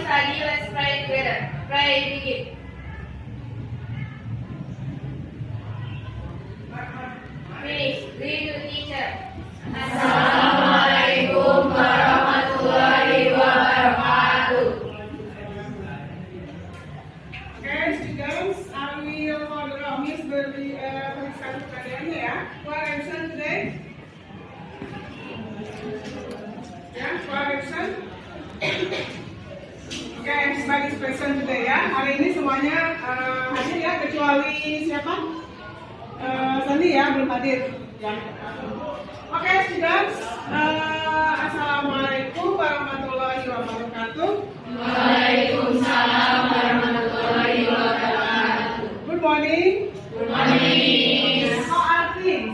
study. Let's pray together. Pray, begin. Finish. Read to teacher. Assalamualaikum warahmatullahi wabarakatuh. Okay, students, we will follow Miss Berli periksa kalian ya. What lesson today? Ya, what lesson? Oke, everybody's present today ya. Hari ini semuanya hadir ya, kecuali siapa? Sandi ya, belum hadir. Ya. Oke, students, assalamualaikum warahmatullahi wabarakatuh. Waalaikumsalam warahmatullahi wabarakatuh. Good morning. Good morning. How are things?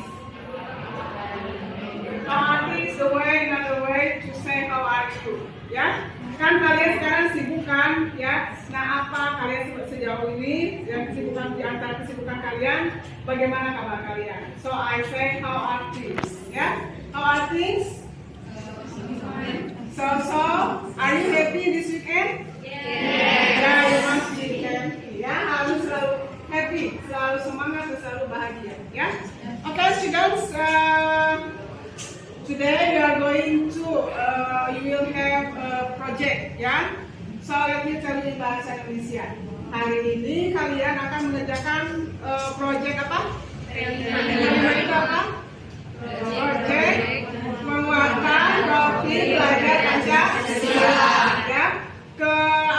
How are things? The way, another way to say how are you? Ya, kan kalian sekarang sibuk kan? Ya, nah apa kalian sejauh ini? Yang kesibukan di antara kesibukan kalian, bagaimana kabar kalian? So I say how are things? Ya, how are things? So, are you happy this weekend? Yeah, you must be happy. Ya, harus selalu happy, selalu semangat, dan selalu bahagia. Ya, okay, students. Today we are going to, you will have a project, ya. So let me tell you in bahasa Indonesia. Hari ini kalian akan mengerjakan project apa? Itu apa? Project penguatan profil belajar Pancasila. Ya.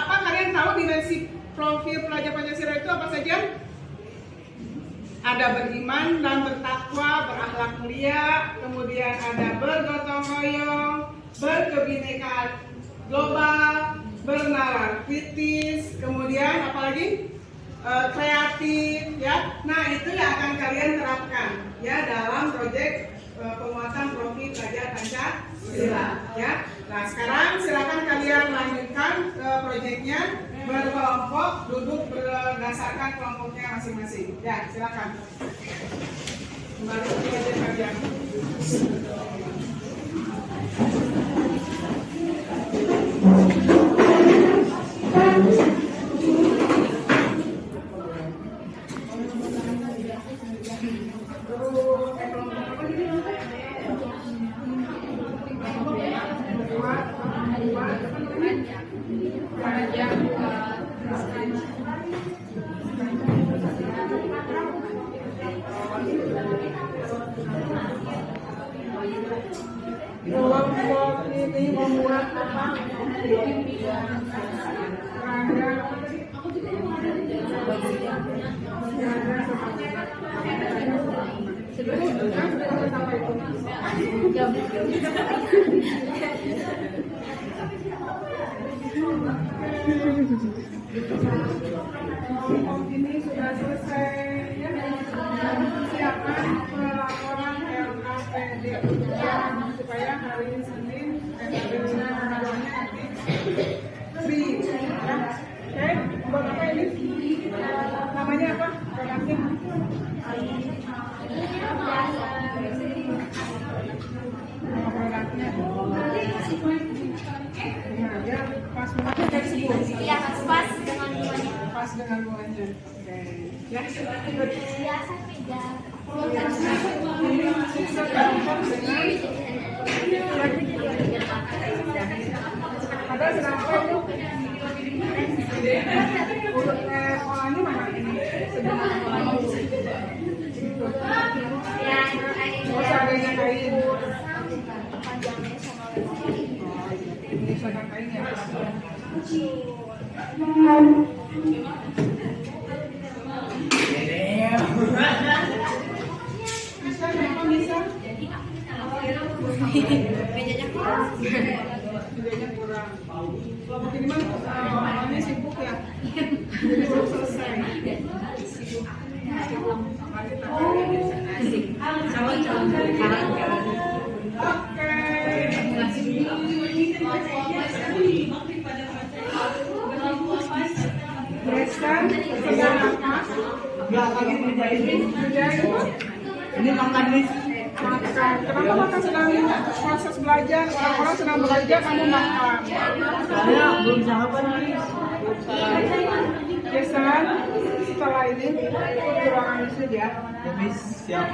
Kalian tahu dimensi profil pelajar Pancasila itu apa saja? Ada beriman dan bertakwa, berakhlak mulia, kemudian ada bergotong royong, berkebinekaan global, bernalar kritis, kemudian apalagi kreatif, ya. Nah itu yang akan kalian terapkan, ya, dalam proyek penguatan profil pelajar Pancasila, ya. Nah sekarang silakan kalian lanjutkan proyeknya. Berkelompok, duduk berdasarkan kelompoknya masing-masing. Ya, silakan. Kembali ke proyek kalian. Kelompok ini membuat apa? Kelompok ini sudah selesai, ya. Siapkan pelaporan LKPD supaya hari Senin nanti free, ya. Oke, buat apa ini? Namanya apa? Produknya? Produknya. Ya, pas Iya, pas dengan semuanya. pas dengan bunganya. Oke, ya. Biasa pegang. Ini masih sekelompok dengan ada berapa itu? Urut polanya mana ini? Sebenarnya polanya Ya, adanya kain. panjangnya sama Ini sudah kain ya. Bisa apa bisa? mejanya kurang. Bedanya kurang. Kelompok ini mah orangnya sibuk ya. Jadi belum selesai. Oke. Bereskan sedang apa? Enggak lagi kerjain. Kerjain apa? Ini makan nih. Makan. Kenapa makan sedang proses belajar? Orang-orang sedang belajar, kamu makan. Saya belum sarapan nih. Jason, setelah ini ikut ruangan saja. Ya, Miss, siap.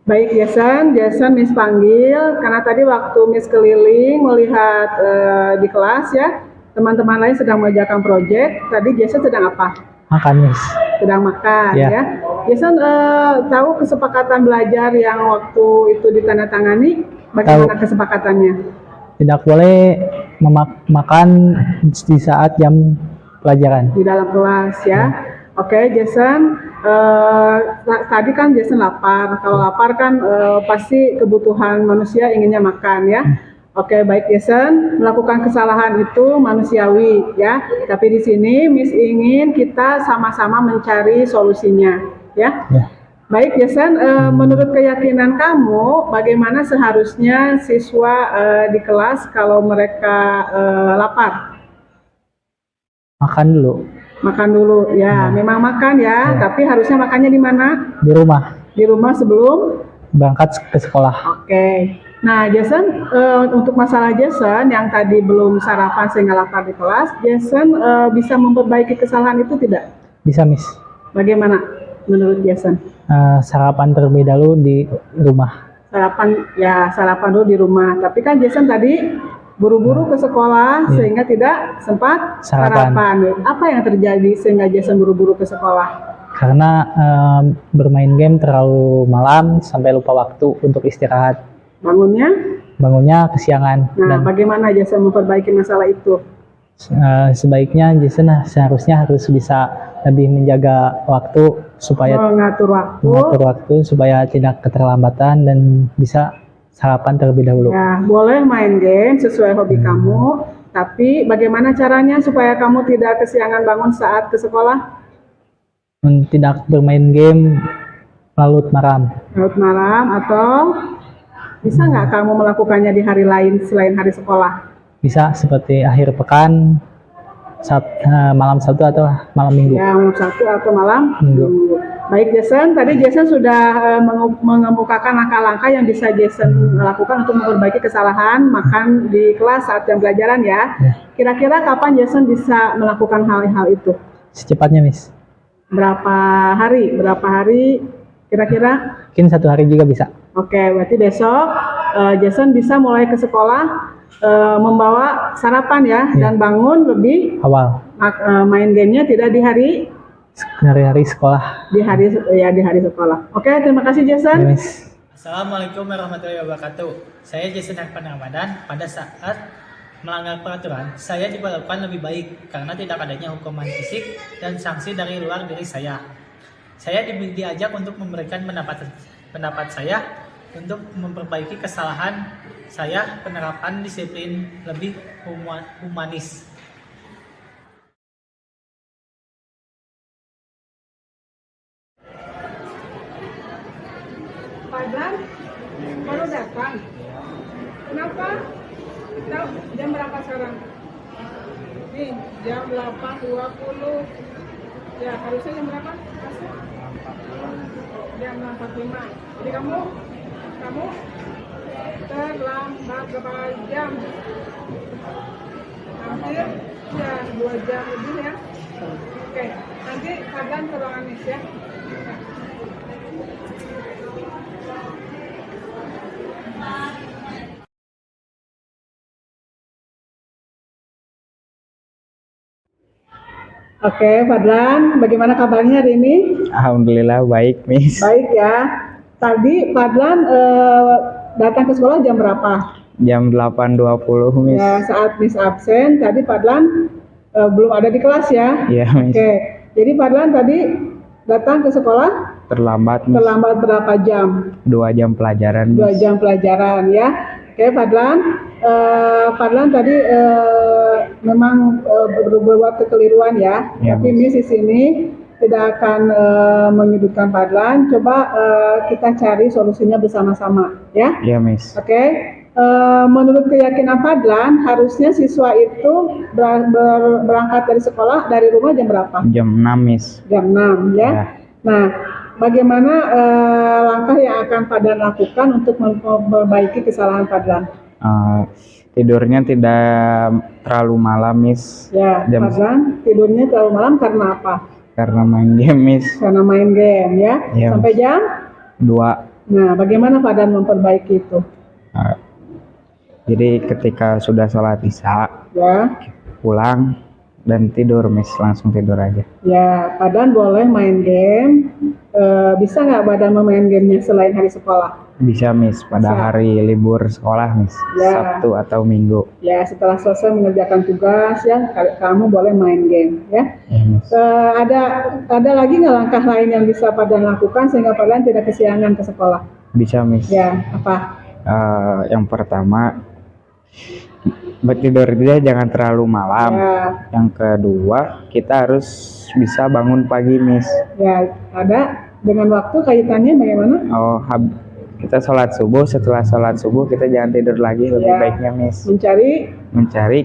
Baik Jason Miss panggil karena tadi waktu Miss keliling melihat di kelas ya teman-teman lain sedang mengerjakan proyek. Tadi Jason sedang apa? Makan, Miss. Sedang makan Ya. ya. Jason tahu kesepakatan belajar yang waktu itu ditandatangani? Bagaimana kesepakatannya? Tidak boleh makan di saat jam pelajaran. Di dalam kelas ya. Oke, Jason. Tadi kan Jason lapar. Kalau lapar kan pasti kebutuhan manusia inginnya makan ya. Oke, baik Jason. Melakukan kesalahan itu manusiawi ya. Tapi di sini Miss ingin kita sama-sama mencari solusinya ya. Ya. Baik Jason, menurut keyakinan kamu, bagaimana seharusnya siswa di kelas kalau mereka lapar? Makan dulu Makan dulu, ya. Memang makan ya, tapi harusnya makannya di mana? di rumah, Di rumah sebelum? berangkat ke sekolah. Oke. Nah, Jason, untuk masalah Jason yang tadi belum sarapan sehingga lapar di kelas, Jason bisa memperbaiki kesalahan itu tidak? Bisa, Miss. Bagaimana menurut Jason? Sarapan terlebih dahulu di rumah. Sarapan dulu di rumah. Tapi kan Jason tadi buru-buru ke sekolah sehingga tidak sempat sarapan. Apa yang terjadi sehingga Jason buru-buru ke sekolah? Karena bermain game terlalu malam sampai lupa waktu untuk istirahat. Bangunnya kesiangan. Nah, Dan bagaimana Jason memperbaiki masalah itu? sebaiknya Jason seharusnya harus bisa lebih menjaga waktu supaya Mengatur waktu. supaya tidak keterlambatan dan bisa sarapan terlebih dahulu. Ya, boleh main game sesuai hobi kamu, tapi bagaimana caranya supaya kamu tidak kesiangan bangun saat ke sekolah? Tidak bermain game larut malam. Larut malam atau bisa nggak kamu melakukannya di hari lain selain hari sekolah? Bisa seperti akhir pekan, malam Sabtu atau malam Minggu. Ya, malam Sabtu atau malam Minggu. Baik Jason, tadi Jason sudah mengemukakan langkah-langkah yang bisa Jason lakukan untuk memperbaiki kesalahan makan di kelas saat jam pelajaran ya. Kira-kira kapan Jason bisa melakukan hal-hal itu? Secepatnya, Miss. Berapa hari kira-kira? Mungkin 1 hari juga bisa. Oke, berarti besok Jason bisa mulai ke sekolah membawa sarapan ya, dan bangun lebih Awal. Main gamenya tidak di hari sekolah. di hari sekolah. Oke, terima kasih Jason. Ya, Miss. Assalamualaikum warahmatullahi wabarakatuh. Saya Jason Arpan Ramadan. Pada saat melanggar peraturan, saya diperlakukan lebih baik karena tidak adanya hukuman fisik dan sanksi dari luar diri saya. Saya diajak untuk memberikan pendapat saya untuk memperbaiki kesalahan saya, penerapan disiplin lebih humanis. Padahal baru datang. Kenapa? Tahu jam berapa sekarang? Nih, jam 8.20. Ya, harusnya jam berapa? Masuk? Jam 4.05. Jadi kamu terlambat berapa jam? Hampir ya 2 jam lebih ya. Oke, nanti Fadlan ke ruangan Miss ya. Oke, Fadlan, bagaimana kabarnya hari ini? Alhamdulillah baik, Miss. Baik ya. Tadi Fadlan datang ke sekolah jam berapa? Jam 8.20, Miss. Ya, saat Miss absen, tadi Fadlan belum ada di kelas ya? Iya, Miss. Oke, jadi Fadlan tadi datang ke sekolah Terlambat, Miss. terlambat berapa jam? 2 jam pelajaran, 2 Miss. jam pelajaran ya. Oke, Fadlan tadi memang berbuat kekeliruan ya. Ya, Tapi Miss di sini tidak akan menyudutkan Fadlan. Coba kita cari solusinya bersama-sama ya. Iya, Miss. Oke, Menurut keyakinan Fadlan, harusnya siswa itu berangkat dari sekolah, dari rumah jam berapa? Jam 6, Miss. Jam 6 ya. Ya. Nah, bagaimana langkah yang akan Fadlan lakukan untuk memperbaiki kesalahan Fadlan? Tidurnya tidak terlalu malam, Miss. Ya, Fadlan tidurnya terlalu malam karena apa? Karena main game, Miss. Karena main game ya. Iya, Sampai jam 2. Nah, bagaimana Fadlan memperbaiki itu? Jadi ketika sudah sholat isya, Ya, pulang dan tidur, Miss. Langsung tidur aja. ya, Fadlan boleh main game. Bisa nggak Fadlan memain gamenya selain hari sekolah? Bisa, Miss. Pada Bisa. hari libur sekolah, Miss. Ya. Sabtu atau Minggu. Ya, setelah selesai mengerjakan tugas ya, kamu boleh main game ya. Ya, Miss. Ada lagi nggak langkah lain yang bisa Fadlan lakukan sehingga Fadlan tidak kesiangan ke sekolah? Bisa, Miss. Ya, apa? Yang pertama, tidur dia jangan terlalu malam. Ya, Yang kedua, kita harus bisa bangun pagi, Miss. ya, ada dengan waktu kaitannya bagaimana? Kita sholat subuh, setelah sholat subuh kita jangan tidur lagi, lebih Ya. baiknya, Miss. Kesibukan Mencari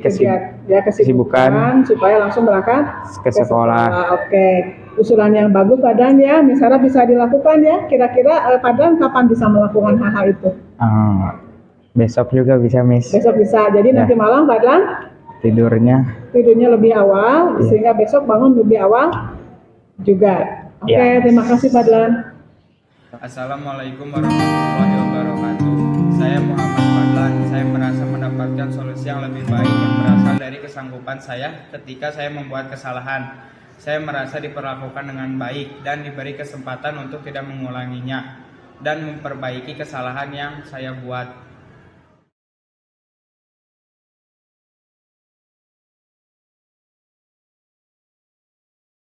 kesibukan supaya langsung berangkat ke sekolah. Oke, usulan yang bagus Fadlan ya, misalnya bisa dilakukan ya. Kira-kira Fadlan kapan bisa melakukan hal-hal itu? Besok juga bisa, Miss. Besok bisa. Jadi Ya. nanti malam Fadlan tidurnya lebih awal, Ya. sehingga besok bangun lebih awal juga. Oke, Ya. terima kasih Fadlan. Assalamualaikum warahmatullahi wabarakatuh. Saya Muhammad Fadlan. Saya merasa mendapatkan solusi yang lebih baik yang berasal dari kesanggupan saya ketika saya membuat kesalahan. Saya merasa diperlakukan dengan baik dan diberi kesempatan untuk tidak mengulanginya dan memperbaiki kesalahan yang saya buat.